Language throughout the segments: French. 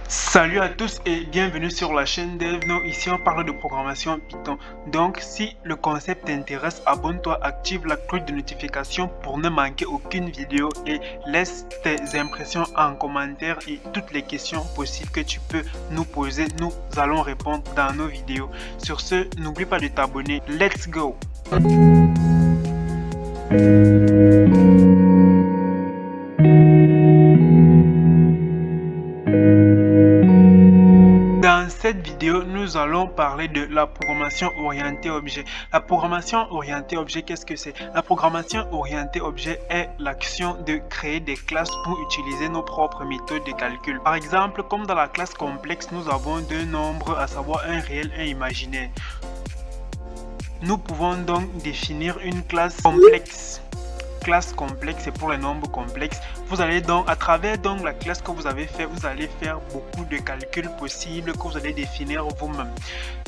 Salut à tous et bienvenue sur la chaîne DevNo. Ici on parle de programmation Python. Donc si le concept t'intéresse, abonne-toi, active la cloche de notification pour ne manquer aucune vidéo et laisse tes impressions en commentaire et toutes les questions possibles que tu peux nous poser. Nous allons répondre dans nos vidéos. Sur ce, n'oublie pas de t'abonner. Let's go! Dans cette vidéo, nous allons parler de la programmation orientée objet. La programmation orientée objet, qu'est-ce que c'est? La programmation orientée objet est l'action de créer des classes pour utiliser nos propres méthodes de calcul. Par exemple, comme dans la classe complexe, nous avons deux nombres, à savoir un réel et un imaginaire. Nous pouvons donc définir une classe complexe. Classe complexe, c'est pour les nombres complexes. Vous allez donc, à travers donc la classe que vous avez fait, vous allez faire beaucoup de calculs possibles que vous allez définir vous-même.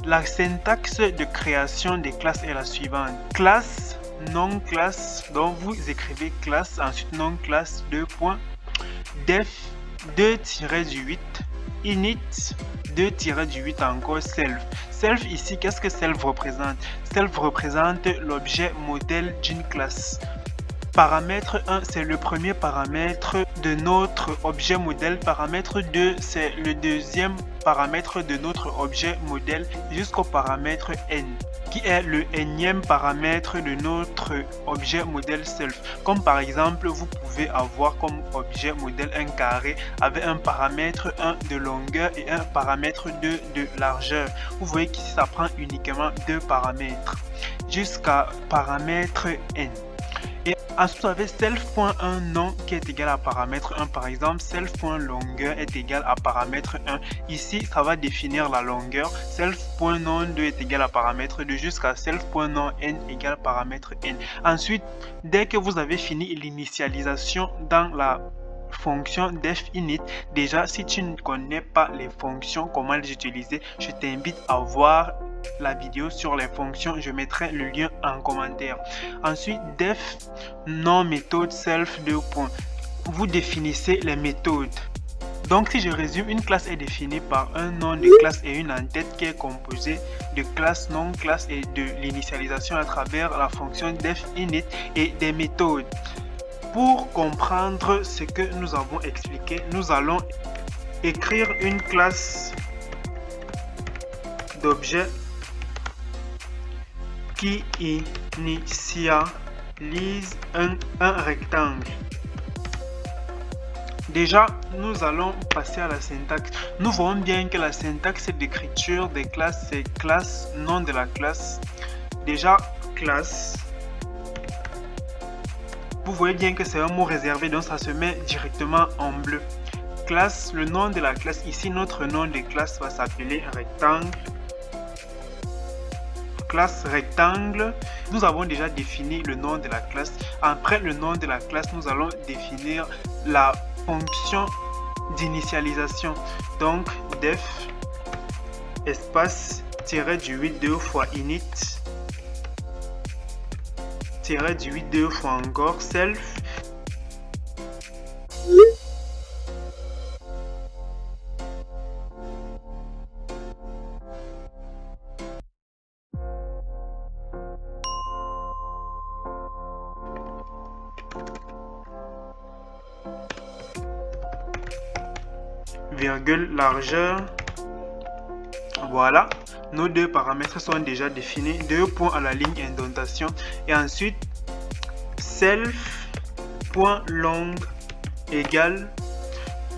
La syntaxe de création des classes est la suivante. Classe, non classe, donc vous écrivez classe, ensuite non classe, 2 points, def, 2-8, init, 2-8 encore, self. Self ici, qu'est-ce que self représente? Self représente l'objet modèle d'une classe. Paramètre 1, c'est le premier paramètre de notre objet modèle. Paramètre 2, c'est le deuxième paramètre de notre objet modèle jusqu'au paramètre n, qui est le énième paramètre de notre objet modèle self. Comme par exemple, vous pouvez avoir comme objet modèle un carré avec un paramètre 1 de longueur et un paramètre 2 de largeur. Vous voyez qu'ici, ça prend uniquement deux paramètres jusqu'à paramètre n. Et ensuite, vous avez self.1 nom qui est égal à paramètre 1. Par exemple, self.longueur est égal à paramètre 1. Ici, ça va définir la longueur. Self.nom2 est égal à paramètre 2 jusqu'à self.nom n égale paramètre n. Ensuite, dès que vous avez fini l'initialisation dans la fonction definit, déjà si tu ne connais pas les fonctions, comment les utiliser, je t'invite à voir la vidéo sur les fonctions, je mettrai le lien en commentaire. Ensuite, def non méthode self 2 points. Vous définissez les méthodes. Donc si je résume, une classe est définie par un nom de classe et une entête qui est composée de classe, non classe et de l'initialisation à travers la fonction definit et des méthodes. Pour comprendre ce que nous avons expliqué, nous allons écrire une classe d'objet qui initialise un rectangle. Déjà, nous allons passer à la syntaxe. Nous voyons bien que la syntaxe d'écriture des classes, c'est classe, nom de la classe. Déjà, classe. Vous voyez bien que c'est un mot réservé, donc ça se met directement en bleu. Classe, le nom de la classe. Ici, notre nom de classe va s'appeler rectangle. Classe rectangle. Nous avons déjà défini le nom de la classe. Après le nom de la classe, nous allons définir la fonction d'initialisation. Donc, def espace -8 2 fois init -8 2 fois encore self virgule largeur. Voilà, nos deux paramètres sont déjà définis, 2 points à la ligne indentation et ensuite self.long égale,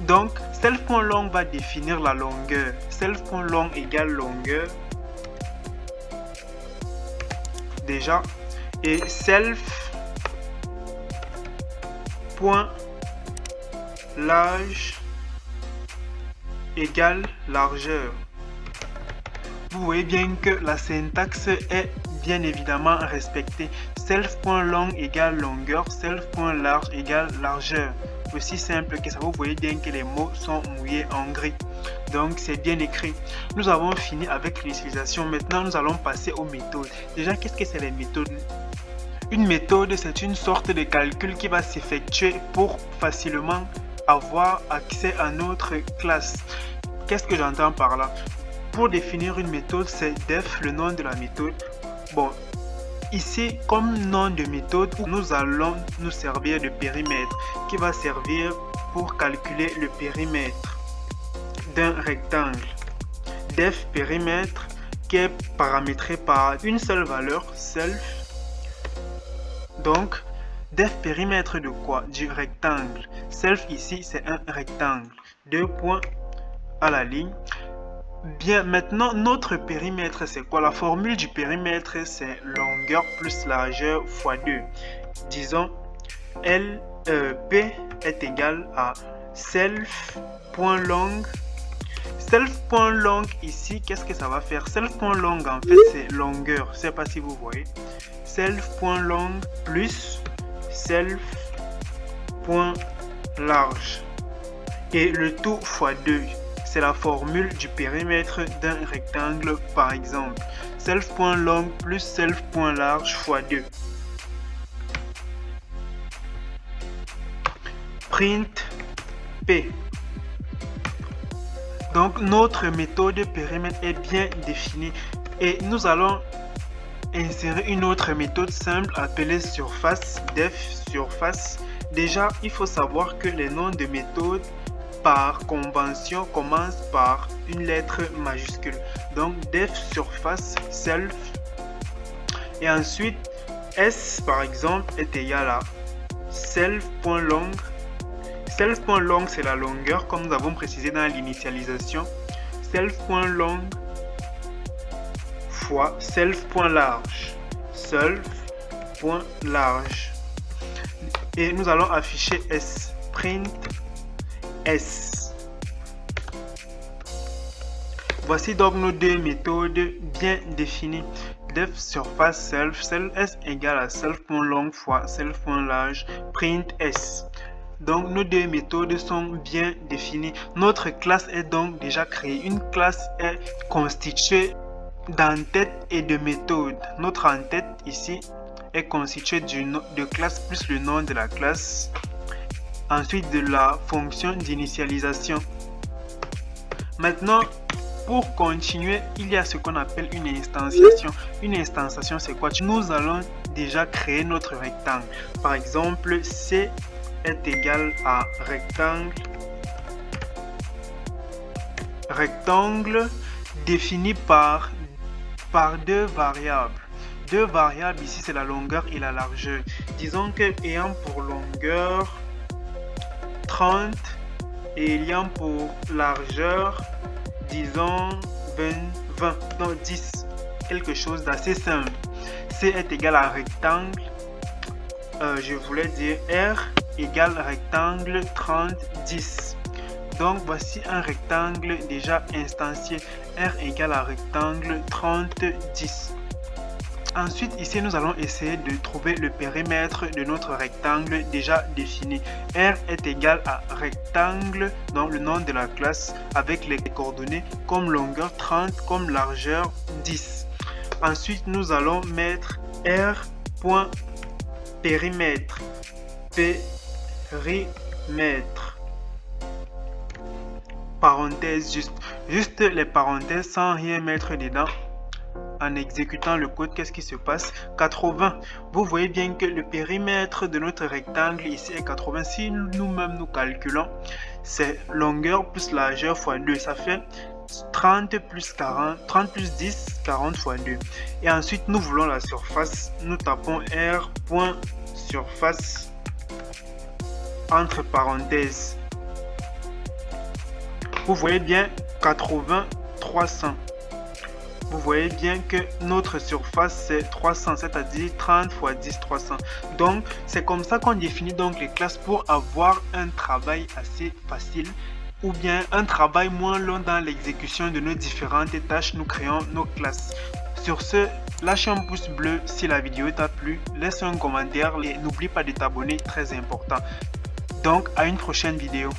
donc self.long va définir la longueur. Self.long égale longueur déjà, et self.large égale largeur. Vous voyez bien que la syntaxe est bien évidemment respectée. Self.long égale longueur, self.large égale largeur. Aussi simple que ça, vous voyez bien que les mots sont mouillés en gris. Donc c'est bien écrit. Nous avons fini avec l'utilisation. Maintenant nous allons passer aux méthodes. Déjà, qu'est-ce que c'est les méthodes? Une méthode, c'est une sorte de calcul qui va s'effectuer pour facilement avoir accès à notre classe. qu'est-ce que j'entends par là? Pour définir une méthode, c'est def, le nom de la méthode. Bon, ici, comme nom de méthode, nous allons nous servir de périmètre qui va servir pour calculer le périmètre d'un rectangle. Def périmètre qui est paramétré par une seule valeur, self. Donc, def périmètre de quoi? Du rectangle. Self ici, c'est un rectangle. 2 points à la ligne. Bien, maintenant, notre périmètre, c'est quoi? La formule du périmètre, c'est longueur plus largeur fois 2. Disons, P est égal à self.long. Self.long ici, qu'est-ce que ça va faire? Self.long, en fait, c'est longueur. Je ne sais pas si vous voyez. Self.long plus self.large. Et le tout fois 2. C'est la formule du périmètre d'un rectangle, par exemple. Self.long plus self.large fois 2. Print P. Donc, notre méthode périmètre est bien définie. Et nous allons insérer une autre méthode simple appelée surface, def surface. Déjà, il faut savoir que les noms de méthodes par convention commence par une lettre majuscule. Donc def surface self et ensuite s par exemple est égal à self.long. Self.long c'est la longueur comme nous avons précisé dans l'initialisation. Self.long fois self.large. Self.large. Et nous allons afficher s. Print S. Voici donc nos deux méthodes bien définies. Def surface self, self s égale à self.long fois self.large, print s. Donc nos deux méthodes sont bien définies. Notre classe est donc déjà créée. Une classe est constituée d'entête et de méthode. Notre entête ici est constituée de classe plus le nom de la classe. Ensuite de la fonction d'initialisation. Maintenant, pour continuer, il y a ce qu'on appelle une instantiation. Une instantiation, c'est quoi? Nous allons déjà créer notre rectangle. Par exemple, C est égal à rectangle. Rectangle défini par deux variables. Deux variables ici, c'est la longueur et la largeur. Disons que ayant pour longueur 30 et ayant pour largeur disons 20, donc 10, quelque chose d'assez simple. C est égal à rectangle, je voulais dire R égale rectangle 30, 10. Donc voici un rectangle déjà instancié, R égale à rectangle 30, 10. Ensuite, ici, nous allons essayer de trouver le périmètre de notre rectangle déjà défini. R est égal à rectangle, donc le nom de la classe, avec les coordonnées comme longueur 30, comme largeur 10. Ensuite, nous allons mettre R.périmètre. Périmètre. Parenthèse juste les parenthèses sans rien mettre dedans. En exécutant le code, qu'est-ce qui se passe? 80. Vous voyez bien que le périmètre de notre rectangle ici est 80. Si nous-mêmes nous calculons, c'est longueur plus largeur fois 2. Ça fait 30 plus 40, 30 plus 10, 40 fois 2. Et ensuite, nous voulons la surface. Nous tapons R.surface entre parenthèses. Vous voyez bien 80, 300. Vous voyez bien que notre surface c'est 300, c'est-à-dire 30 fois 10, 300. Donc c'est comme ça qu'on définit donc les classes pour avoir un travail assez facile ou bien un travail moins long dans l'exécution de nos différentes tâches. Nous créons nos classes. Sur ce, lâche un pouce bleu si la vidéo t'a plu, laisse un commentaire et n'oublie pas de t'abonner, très important. Donc à une prochaine vidéo.